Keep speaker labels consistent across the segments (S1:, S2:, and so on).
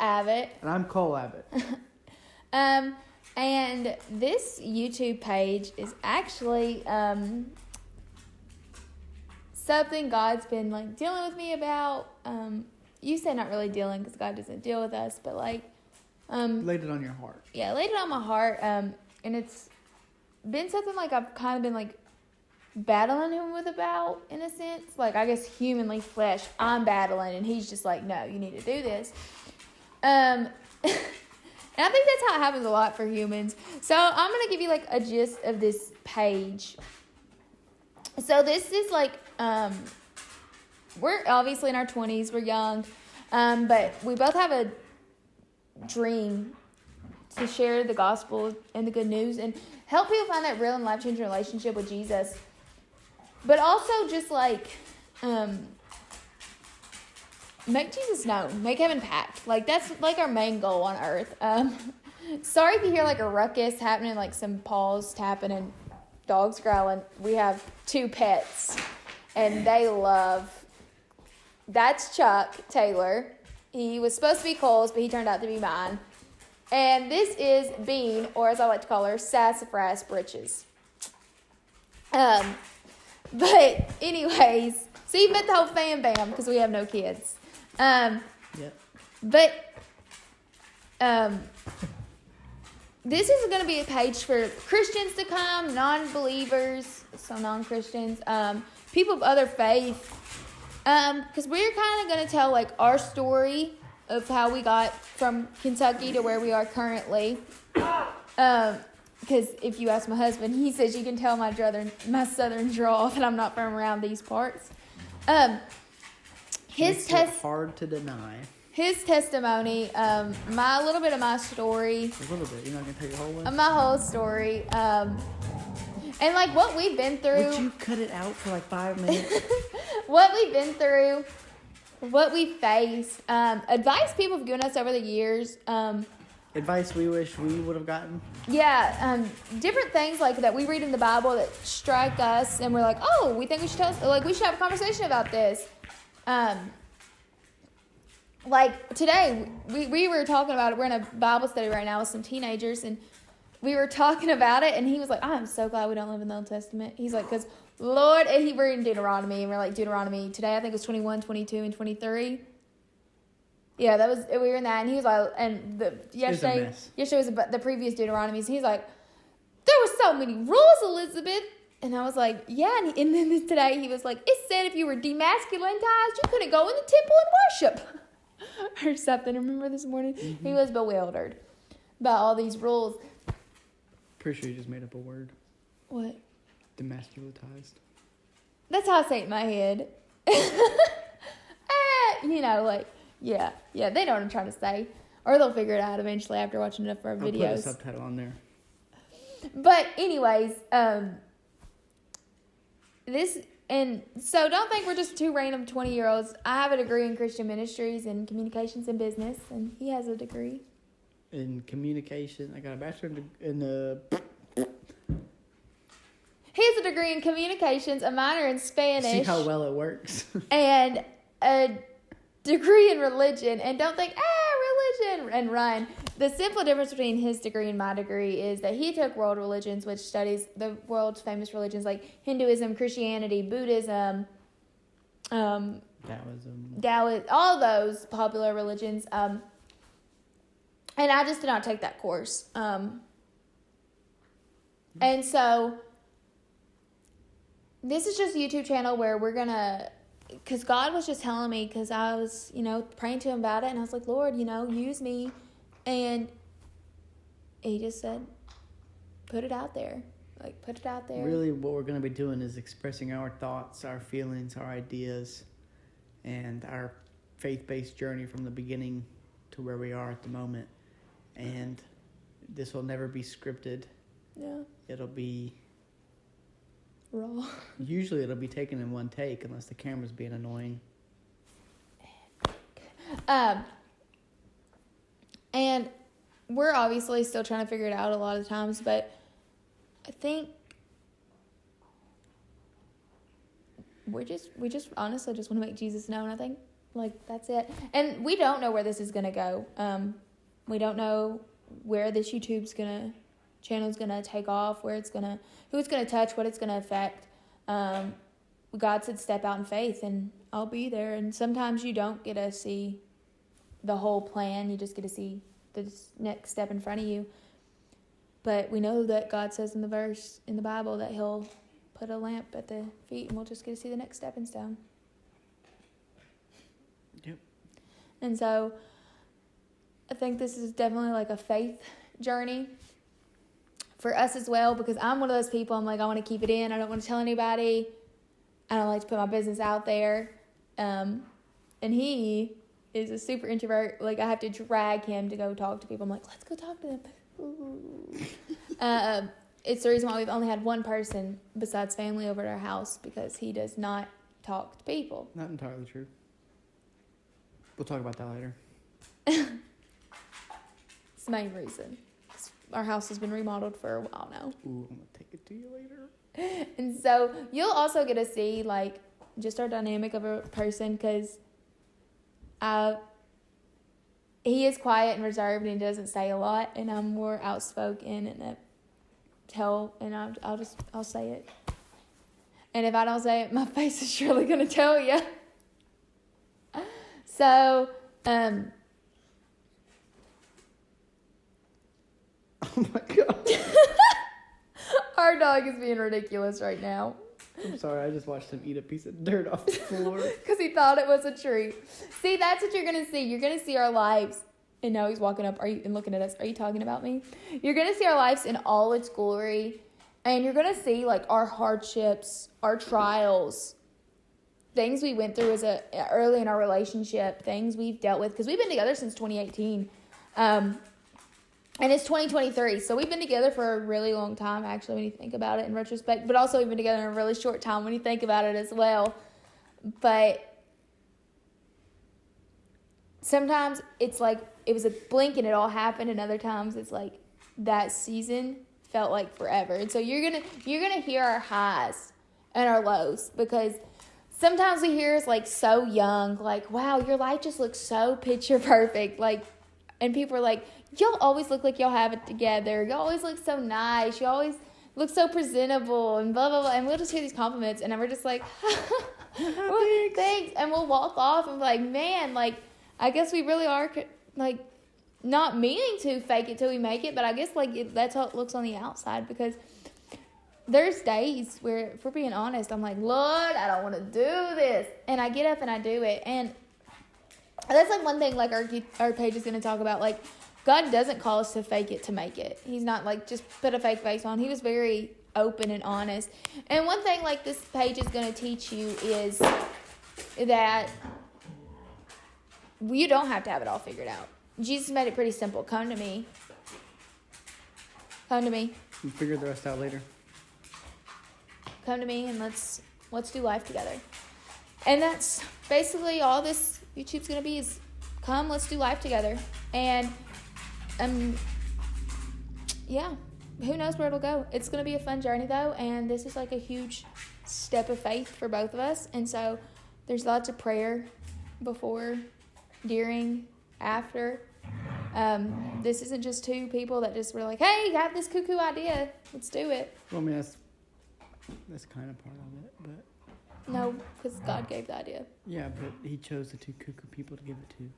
S1: Abbott.
S2: And I'm Cole Abbott.
S1: And this YouTube page is actually something God's been like dealing with me about. You say not really dealing because God doesn't deal with us, but like
S2: laid it on your heart.
S1: Yeah, laid it on my heart. And it's been something like I've kind of been like battling him with about, in a sense. Like, I guess humanly flesh, I'm battling, and he's just like, no, you need to do this. And I think that's how it happens a lot for humans. So I'm going to give you like a gist of this page. So this is like, we're obviously in our 20s, we're young, but we both have a dream to share the gospel and the good news and help people find that real and life-changing relationship with Jesus. But also just like make Jesus known, make heaven packed. Like, that's like our main goal on earth. Sorry if you hear like a ruckus happening, like some paws tapping and dogs growling. We have 2 pets and they love. That's Chuck Taylor. He was supposed to be Cole's, but he turned out to be mine. And this is Bean, or as I like to call her, Sassafras Britches. But anyways, so you met the whole fam bam because we have no kids. But this is going to be a page for Christians to come, non-believers, so non-Christians, people of other faith. Because we're kind of going to tell like our story of how we got from Kentucky to where we are currently. Because if you ask my husband, he says you can tell my southern drawl that I'm not from around these parts.
S2: It's hard to deny.
S1: His testimony, my little bit of my story.
S2: A little bit. You're not gonna tell your whole one.
S1: My whole story, and like what we've been through.
S2: Would you cut it out for like 5 minutes?
S1: What we've been through, what we faced, advice people have given us over the years.
S2: Advice we wish we would have gotten.
S1: Yeah, different things like that we read in the Bible that strike us, and we're like, oh, we think we should we should have a conversation about this. Like today, we were talking about it. We're in a Bible study right now with some teenagers, and we were talking about it, and he was like, I'm so glad we don't live in the Old Testament. He's like, because Lord, and we're in Deuteronomy, and we're like, Deuteronomy, today I think it was 21, 22, and 23. Yeah, we were in that, and he was like, and yesterday was the previous Deuteronomies, and he's like, there were so many rules, Elizabeth. And I was like, yeah, and then today he was like, it said if you were demasculinized, you couldn't go in the temple and worship. Or something. Remember this morning? Mm-hmm. He was bewildered by all these rules.
S2: Pretty sure you just made up a word.
S1: What?
S2: Demasculized.
S1: That's how I say it in my head. Yeah, they know what I'm trying to say. Or they'll figure it out eventually after watching enough of our videos.
S2: I'll put a subtitle on there.
S1: But anyways, so don't think we're just 2 random 20-year-olds. I have a degree in Christian ministries and communications and business, and he has a degree.
S2: In communication, I got a bachelor in
S1: He has a degree in communications, a minor in Spanish.
S2: See how well it works.
S1: And a degree in religion. And don't think, religion, and run. The simple difference between his degree and my degree is that he took world religions, which studies the world's famous religions like Hinduism, Christianity, Buddhism, Taoism, all those popular religions. And I just did not take that course. And so this is just a YouTube channel where we're going to, because God was just telling me, because I was, praying to him about it, and I was like, Lord, use me. And he just said, put it out there. Like, put it out there.
S2: Really, what we're going to be doing is expressing our thoughts, our feelings, our ideas, and our faith-based journey from the beginning to where we are at the moment. And this will never be scripted.
S1: Yeah.
S2: It'll be
S1: raw.
S2: Usually it'll be taken in one take unless the camera's being annoying.
S1: And we're obviously still trying to figure it out a lot of times, but I think we just honestly just want to make Jesus known. I think Like, that's it. And we don't know where this is going to go. We don't know where this channel's going to take off, who it's going to touch, what it's going to affect. God said step out in faith, and I'll be there. And sometimes you don't get to see the whole plan. You just get to see the next step in front of you. But we know that God says in the verse in the Bible that he'll put a lamp at the feet, and we'll just get to see the next stepping stone.
S2: Yep.
S1: And so I think this is definitely like a faith journey for us as well, because I'm one of those people, I'm like, I want to keep it in. I don't want to tell anybody. I don't like to put my business out there. And he is a super introvert. Like, I have to drag him to go talk to people. I'm like, let's go talk to them. It's the reason why we've only had one person besides family over at our house, because he does not talk to people.
S2: Not entirely true. We'll talk about that later.
S1: It's the main reason. Our house has been remodeled for a while now.
S2: Ooh, I'm going to take it to you later.
S1: And so you'll also get to see, like, just our dynamic of a person, because he is quiet and reserved and he doesn't say a lot, and I'm more outspoken and I'll say it. And if I don't say it, my face is surely going to tell you. So,
S2: oh my God.
S1: Our dog is being ridiculous right now.
S2: I'm sorry, I just watched him eat a piece of dirt off the floor.
S1: Because he thought it was a treat. See, that's what you're going to see. You're going to see our lives. And now he's walking up and looking at us. Are you talking about me? You're going to see our lives in all its glory. And you're going to see, like, our hardships, our trials, things we went through early in our relationship, things we've dealt with. Because we've been together since 2018. And it's 2023, so we've been together for a really long time, actually, when you think about it in retrospect. But also, we've been together in a really short time when you think about it as well. But sometimes it's like it was a blink and it all happened, and other times it's like that season felt like forever. And so you're gonna hear our highs and our lows, because sometimes we hear us like so young, like, wow, your life just looks so picture perfect, like, and people are like, y'all always look like y'all have it together. Y'all always look so nice. You always look so presentable and blah, blah, blah. And we'll just hear these compliments, and we're just like, well, thanks. And we'll walk off and be like, man, like, I guess we really are, like, not meaning to fake it till we make it. But I guess, like, that's how it looks on the outside, because there's days where, if we're being honest, I'm like, Lord, I don't want to do this. And I get up and I do it. And that's, like, one thing, like, our page is going to talk about, like, God doesn't call us to fake it to make it. He's not like, just put a fake face on. He was very open and honest. And one thing, like, this page is going to teach you is that you don't have to have it all figured out. Jesus made it pretty simple. Come to me. Come to me.
S2: We'll figure the rest out later.
S1: Come to me and let's do life together. And that's basically all this YouTube's going to be, is come, let's do life together. And yeah, who knows where it'll go. It's going to be a fun journey, though, and this is like a huge step of faith for both of us. And so there's lots of prayer before, during, after. This isn't just two people that just were like, hey, got this cuckoo idea, let's do it.
S2: Well, I mean, that's kind of part of it, but
S1: no, because God gave the idea.
S2: Yeah, but he chose the two cuckoo people to give it to.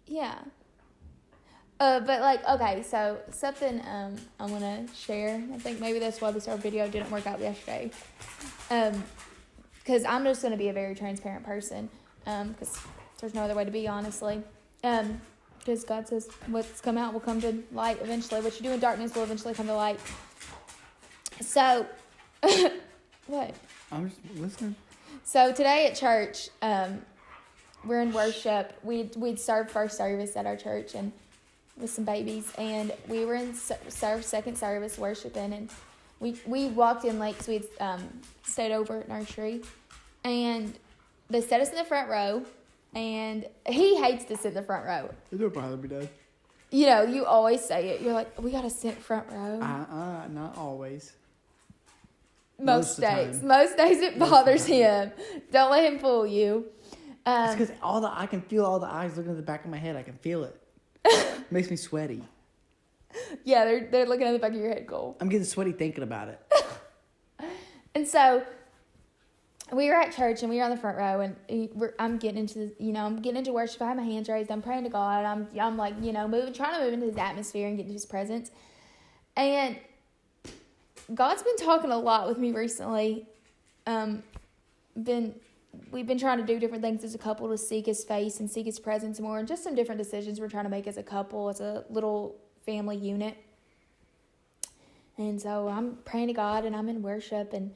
S1: Yeah. But, like, okay, so something I'm going to share. I think maybe that's why our video didn't work out yesterday. Because I'm just going to be a very transparent person. Because there's no other way to be, honestly. Because God says what's come out will come to light eventually. What you do in darkness will eventually come to light. So, what?
S2: I'm just listening.
S1: So, today at church, we're in worship. We'd served first service at our church and with some babies, and we were in second service worshiping, and we walked in late because we'd stayed over at nursery, and they set us in the front row, and he hates to sit in the front row.
S2: It don't bother me, Dad.
S1: You know, you always say it. You're like, we got to sit front row.
S2: Not always.
S1: Most
S2: of the
S1: days.
S2: time.
S1: Most days it bothers him. Don't let him fool you.
S2: It's because I can feel all the eyes looking at the back of my head. I can feel it. It makes me sweaty.
S1: Yeah, they're looking at the back of your head, Cole.
S2: I'm getting sweaty thinking about it.
S1: And so we were at church and we were on the front row, and I'm getting into worship. I have my hands raised. I'm praying to God. I'm like, trying to move into His atmosphere and get into His presence. And God's been talking a lot with me recently. We've been trying to do different things as a couple to seek His face and seek His presence more, and just some different decisions we're trying to make as a couple, as a little family unit. And so I'm praying to God and I'm in worship, and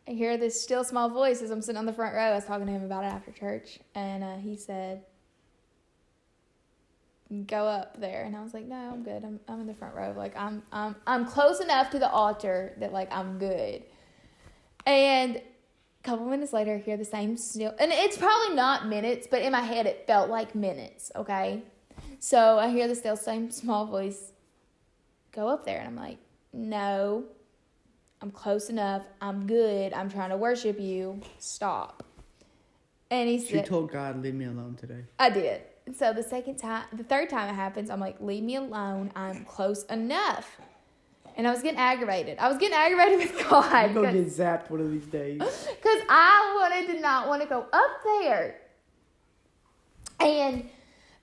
S1: I hear this still small voice as I'm sitting on the front row. I was talking to him about it after church, and he said, "Go up there." And I was like, "No, I'm good. I'm in the front row. Like I'm close enough to the altar that like I'm good." And a couple minutes later, I hear the same still, and it's probably not minutes, but in my head it felt like minutes. Okay, so I hear the still same small voice, "Go up there," and I'm like, "No. I'm close enough. I'm good. I'm trying to worship you. Stop." And he said,
S2: She told God, "Leave me alone today."
S1: I did. So the third time it happens, I'm like, "Leave me alone. I'm close enough." And I was getting aggravated. With God.
S2: I'm going to get zapped one of these days.
S1: Because I did not want to go up there. And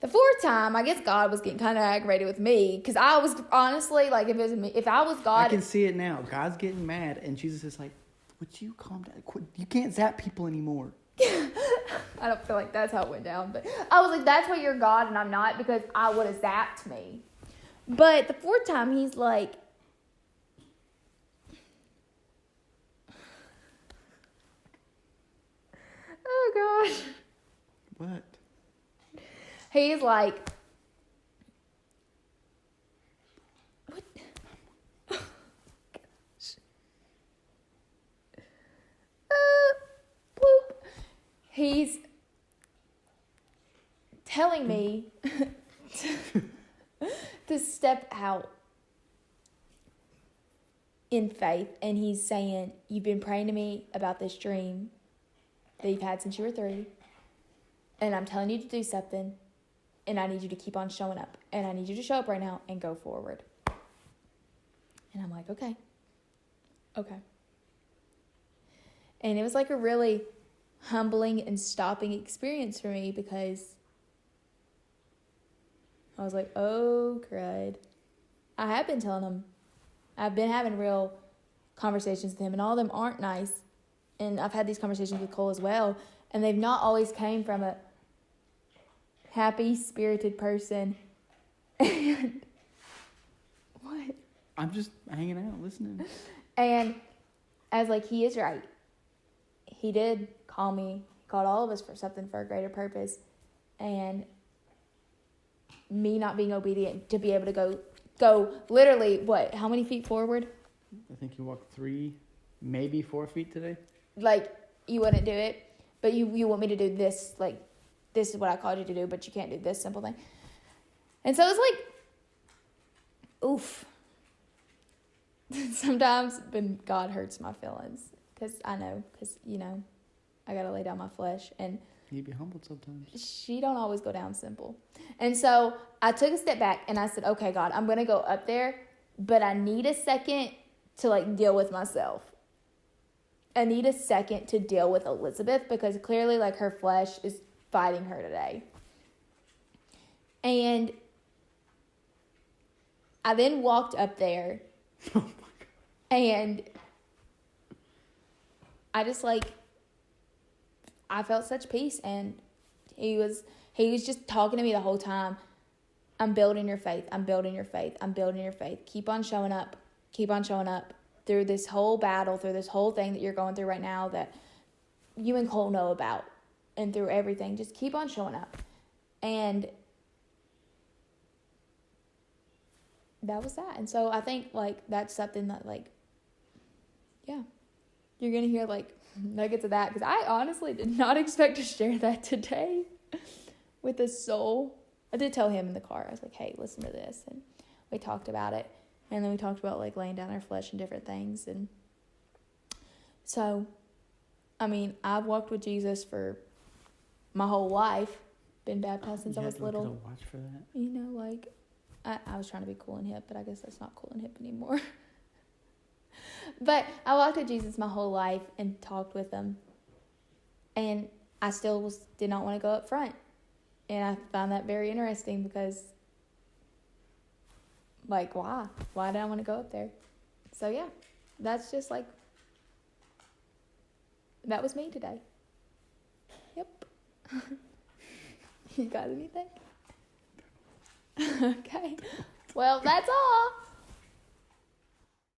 S1: the fourth time, I guess God was getting kind of aggravated with me, because I was honestly, like, if it was me, if I was God.
S2: I can see it now. God's getting mad, and Jesus is like, "Would you calm down? You can't zap people anymore."
S1: I don't feel like that's how it went down, but I was like, that's why you're God and I'm not, because I would have zapped me. But the fourth time, he's like, oh gosh.
S2: What?
S1: He's like, what? Gosh. Bloop. He's telling me to step out in faith, and he's saying, "You've been praying to me about this dream that you've had since you were 3, and I'm telling you to do something, and I need you to keep on showing up, and I need you to show up right now and go forward." And I'm like, okay. And it was like a really humbling and stopping experience for me, because I was like, oh, crud. I have been telling him. I've been having real conversations with him, and all of them aren't nice. And I've had these conversations with Cole as well, and they've not always came from a happy, spirited person. And what?
S2: I'm just hanging out, listening.
S1: And I was like, he is right. He did call me, called all of us for something, for a greater purpose. And me not being obedient to be able to go literally, what, how many feet forward?
S2: I think you walked 3, maybe 4 feet today.
S1: Like, you wouldn't do it, but you want me to do this, like, this is what I called you to do, but you can't do this simple thing. And so it's like, oof. Sometimes when God hurts my feelings, because I got to lay down my flesh, and
S2: You be humbled sometimes.
S1: she don't always go down simple. And so I took a step back and I said, okay, God, I'm going to go up there, but I need a second to like deal with myself. I need a second to deal with Elizabeth, because clearly like her flesh is fighting her today. And I then walked up there and I just like, I felt such peace, and he was just talking to me the whole time. I'm building your faith. I'm building your faith. I'm building your faith. Keep on showing up. Keep on showing up through this whole battle, through this whole thing that you're going through right now that you and Cole know about, and through everything. Just keep on showing up. And that was that. And so I think like that's something that like, yeah, you're going to hear like nuggets of that, because I honestly did not expect to share that today with a soul. I did tell him in the car. I was like, hey, listen to this. And we talked about it. And then we talked about like laying down our flesh and different things. And So, I mean, I've walked with Jesus for my whole life. Been baptized since I was little.
S2: You had to watch for that?
S1: You know, like, I was trying to be cool and hip, but I guess that's not cool and hip anymore. But I walked with Jesus my whole life and talked with him. And I still did not want to go up front. And I found that very interesting because, like, why? Why did I want to go up there? So, yeah, that's just like, that was me today. Yep. You got anything? Okay. Well, that's all.